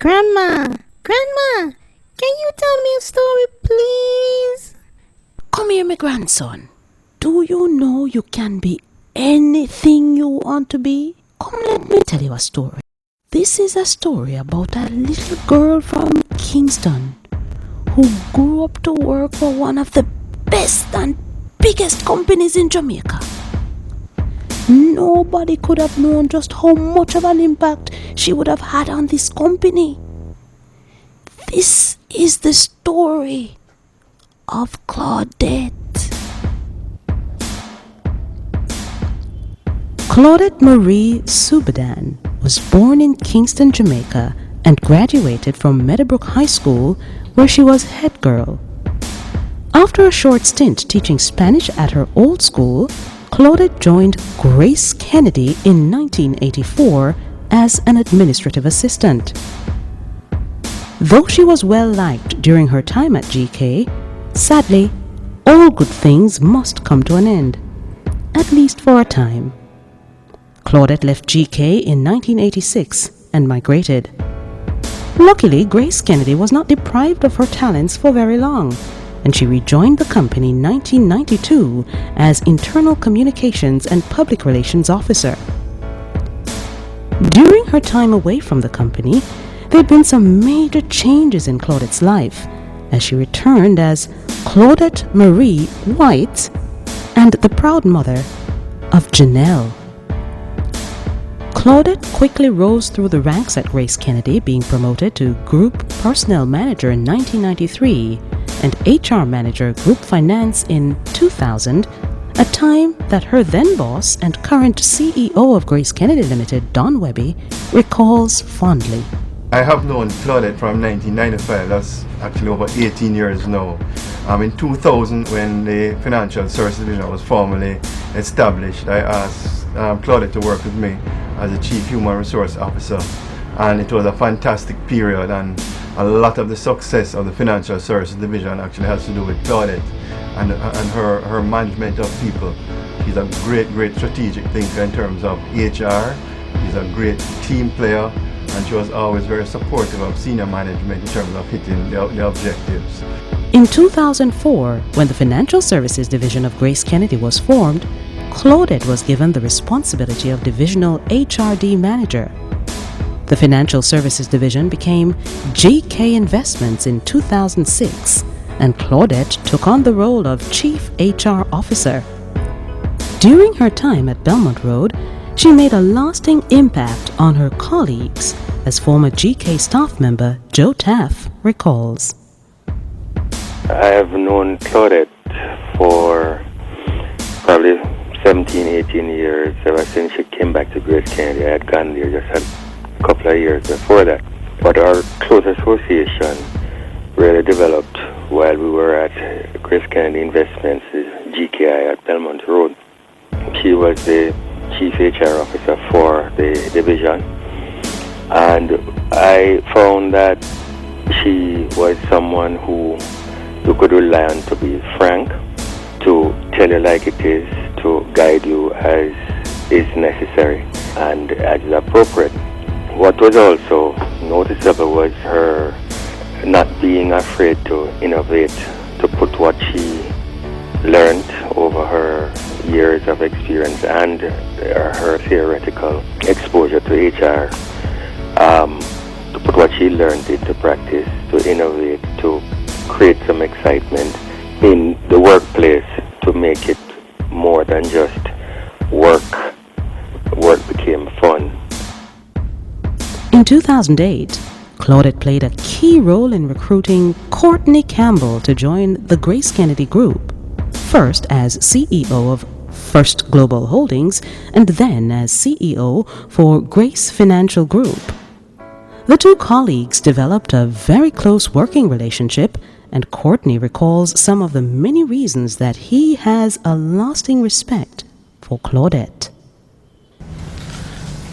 Grandma, can you tell me a story, please? Come here, my grandson. Do you know you can be anything you want to be? Come, let me tell you a story. This is a story about a little girl from Kingston who grew up to work for one of the best and biggest companies in Jamaica. Nobody could have known just how much of an impact she would have had on this company. This is the story of Claudette. Claudette Marie Subadan was born in Kingston, Jamaica, and graduated from Meadowbrook High School, where she was head girl. After a short stint teaching Spanish at her old school, Claudette joined Grace Kennedy in 1984 as an administrative assistant. Though she was well liked during her time at GK, sadly, all good things must come to an end, at least for a time. Claudette left GK in 1986 and migrated. Luckily, Grace Kennedy was not deprived of her talents for very long, and she rejoined the company in 1992 as Internal Communications and Public Relations Officer. During her time away from the company, there had been some major changes in Claudette's life, as she returned as Claudette Marie White and the proud mother of Janelle. Claudette quickly rose through the ranks at Grace Kennedy, being promoted to Group Personnel Manager in 1993 and HR Manager Group Finance in 2000, a time that her then boss and current CEO of Grace Kennedy Limited, Don Webby, recalls fondly. I have known Claudette from 1995, that's actually over 18 years now. In 2000, when the Financial Services Division was formally established, I asked Claudette to work with me as a Chief Human Resource Officer, and it was a fantastic period, and a lot of the success of the Financial Services Division actually has to do with Claudette and her management of people. She's a great strategic thinker in terms of HR. She's a great team player, and she was always very supportive of senior management in terms of hitting the objectives. In 2004, when the Financial Services Division of Grace Kennedy was formed, Claudette was given the responsibility of Divisional HRD Manager. The Financial Services Division became GK Investments in 2006, and Claudette took on the role of Chief HR Officer. During her time at Belmont Road, she made a lasting impact on her colleagues, as former GK staff member Joe Taff recalls. I have known Claudette for probably 17, 18 years, ever since she came back to Grace Kennedy. I had gone there just a couple of years before that. But our close association really developed while we were at Grace Kennedy Investments, GKI at Belmont Road. She was the Chief HR Officer for the division, and I found that she was someone who you could rely on to be frank, to tell you like it is, to guide you as is necessary and as is appropriate. What was also noticeable was her not being afraid to innovate, to put what she learned over her years of experience and her theoretical exposure to HR, to put what she learned into practice, to innovate, to create some excitement in the workplace, to make it more than just work. Work became fun. In 2008, Claudette played a key role in recruiting Courtney Campbell to join the Grace Kennedy Group, first as CEO of First Global Holdings and then as CEO for Grace Financial Group. The two colleagues developed a very close working relationship, and Courtney recalls some of the many reasons that he has a lasting respect for Claudette.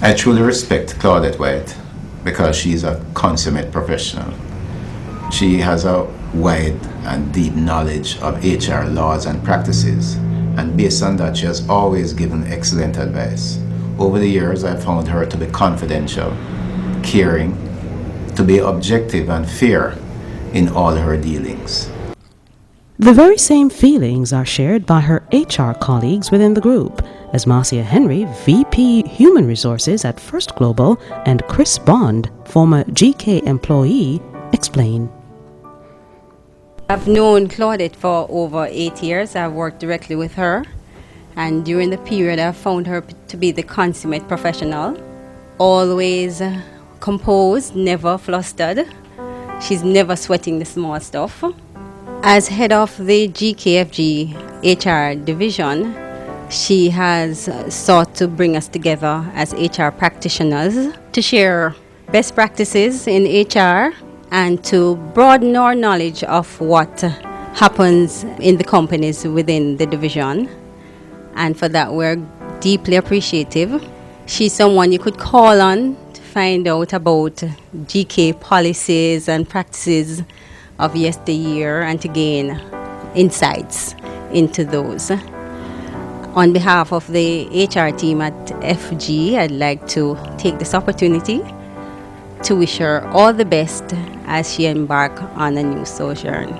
I truly respect Claudette White because she's a consummate professional. She has a wide and deep knowledge of HR laws and practices, and based on that, she has always given excellent advice. Over the years, I found her to be confidential, caring, to be objective and fair in all her dealings. The very same feelings are shared by her HR colleagues within the group, as Marcia Henry, VP Human Resources at First Global, and Chris Bond, former GK employee, explain. I've known Claudette for over 8 years. I've worked directly with her, and during the period I found her to be the consummate professional. Always composed, never flustered. She's never sweating the small stuff. As head of the GKFG HR division, she has sought to bring us together as HR practitioners to share best practices in HR and to broaden our knowledge of what happens in the companies within the division. And for that, we're deeply appreciative. She's someone you could call on to find out about GK policies and practices of yesteryear and to gain insights into those. On behalf of the HR team at FG, I'd like to take this opportunity to wish her all the best as she embarks on a new sojourn.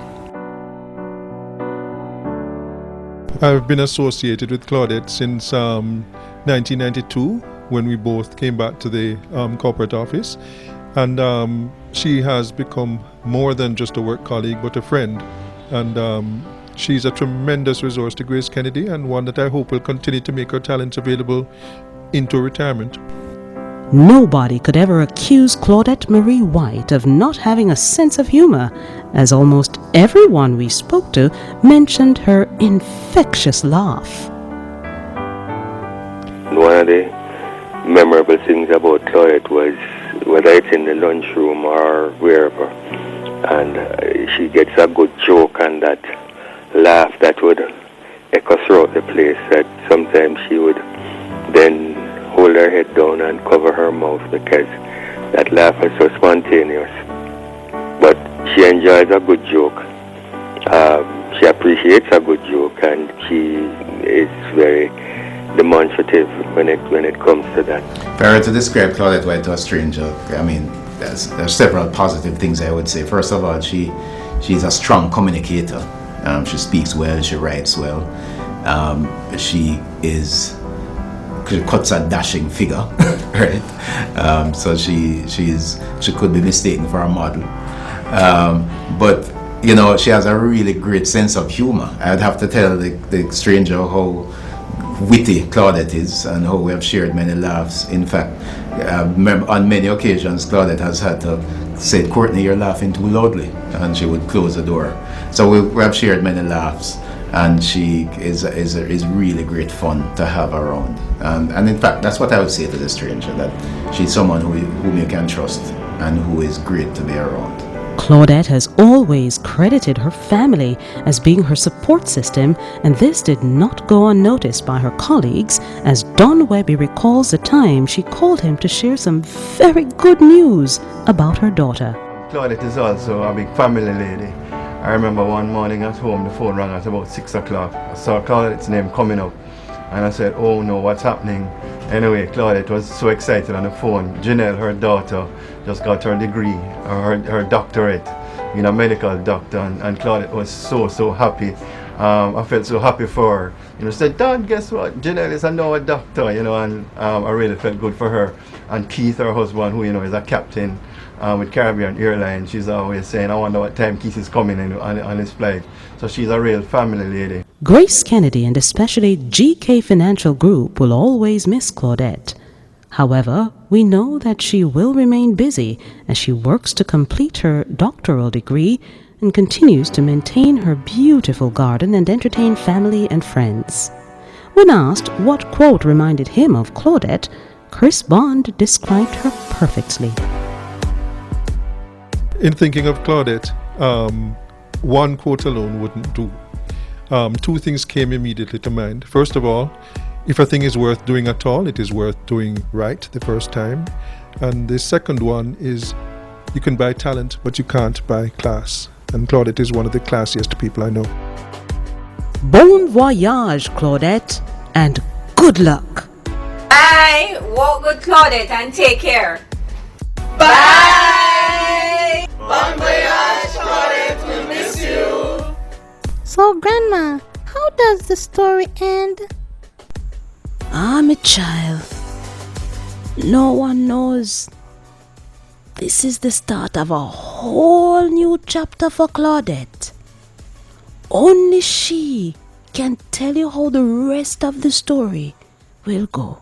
I've been associated with Claudette since 1992 when we both came back to the corporate office, and she has become more than just a work colleague but a friend, and she's a tremendous resource to Grace Kennedy, and one that I hope will continue to make her talents available into retirement. Nobody could ever accuse Claudette Marie White of not having a sense of humor, as almost everyone we spoke to mentioned her infectious laugh. One of the memorable things about Claudette was whether it's in the lunchroom or wherever, and she gets a good joke and that laugh that would echo throughout the place, that sometimes she would then hold her head down and cover her mouth because that laugh was so spontaneous. But she enjoys a good joke. She appreciates a good joke, and she is very demonstrative when it comes to that. If I were to describe Claudette White to a stranger, I mean, there's several positive things I would say. First of all, she's a strong communicator. She speaks well, she writes well. She cuts a dashing figure, right? So she could be mistaken for a model. But you know, she has a really great sense of humor. I'd have to tell the stranger how witty Claudette is and how we have shared many laughs. In fact, on many occasions Claudette has had to say, "Courtney, you're laughing too loudly," and she would close the door. So we have shared many laughs, and she is really great fun to have around. And in fact, that's what I would say to the stranger, that she's someone whom you can trust and who is great to be around. Claudette has always credited her family as being her support system, and this did not go unnoticed by her colleagues, as Don Webby recalls the time she called him to share some very good news about her daughter. Claudette is also a big family lady. I remember one morning at home, the phone rang at about 6 o'clock. I saw Claudette's name coming up, and I said, "Oh no, what's happening?" Anyway, Claudette was so excited on the phone. Janelle, her daughter, just got her degree, or her doctorate, being a medical doctor, and Claudette was so happy. I felt so happy for her. You know, she said, "Dad, guess what? Janelle is now a doctor," you know, and I really felt good for her. And Keith, her husband, who, you know, is a captain with Caribbean Airlines, she's always saying, "I wonder what time Keith is coming in on his flight." So she's a real family lady. Grace Kennedy and especially GK Financial Group will always miss Claudette. However, we know that she will remain busy as she works to complete her doctoral degree and continues to maintain her beautiful garden and entertain family and friends. When asked what quote reminded him of Claudette, Chris Bond described her perfectly. In thinking of Claudette, one quote alone wouldn't do. Two things came immediately to mind. First of all, if a thing is worth doing at all, it is worth doing right the first time. And the second one is, you can buy talent, but you can't buy class. And Claudette is one of the classiest people I know. Bon voyage, Claudette, and good luck. Bye! Walk good, Claudette, and take care. Bye! does the story end? Ah, my child. No one knows. This is the start of a whole new chapter for Claudette. Only she can tell you how the rest of the story will go.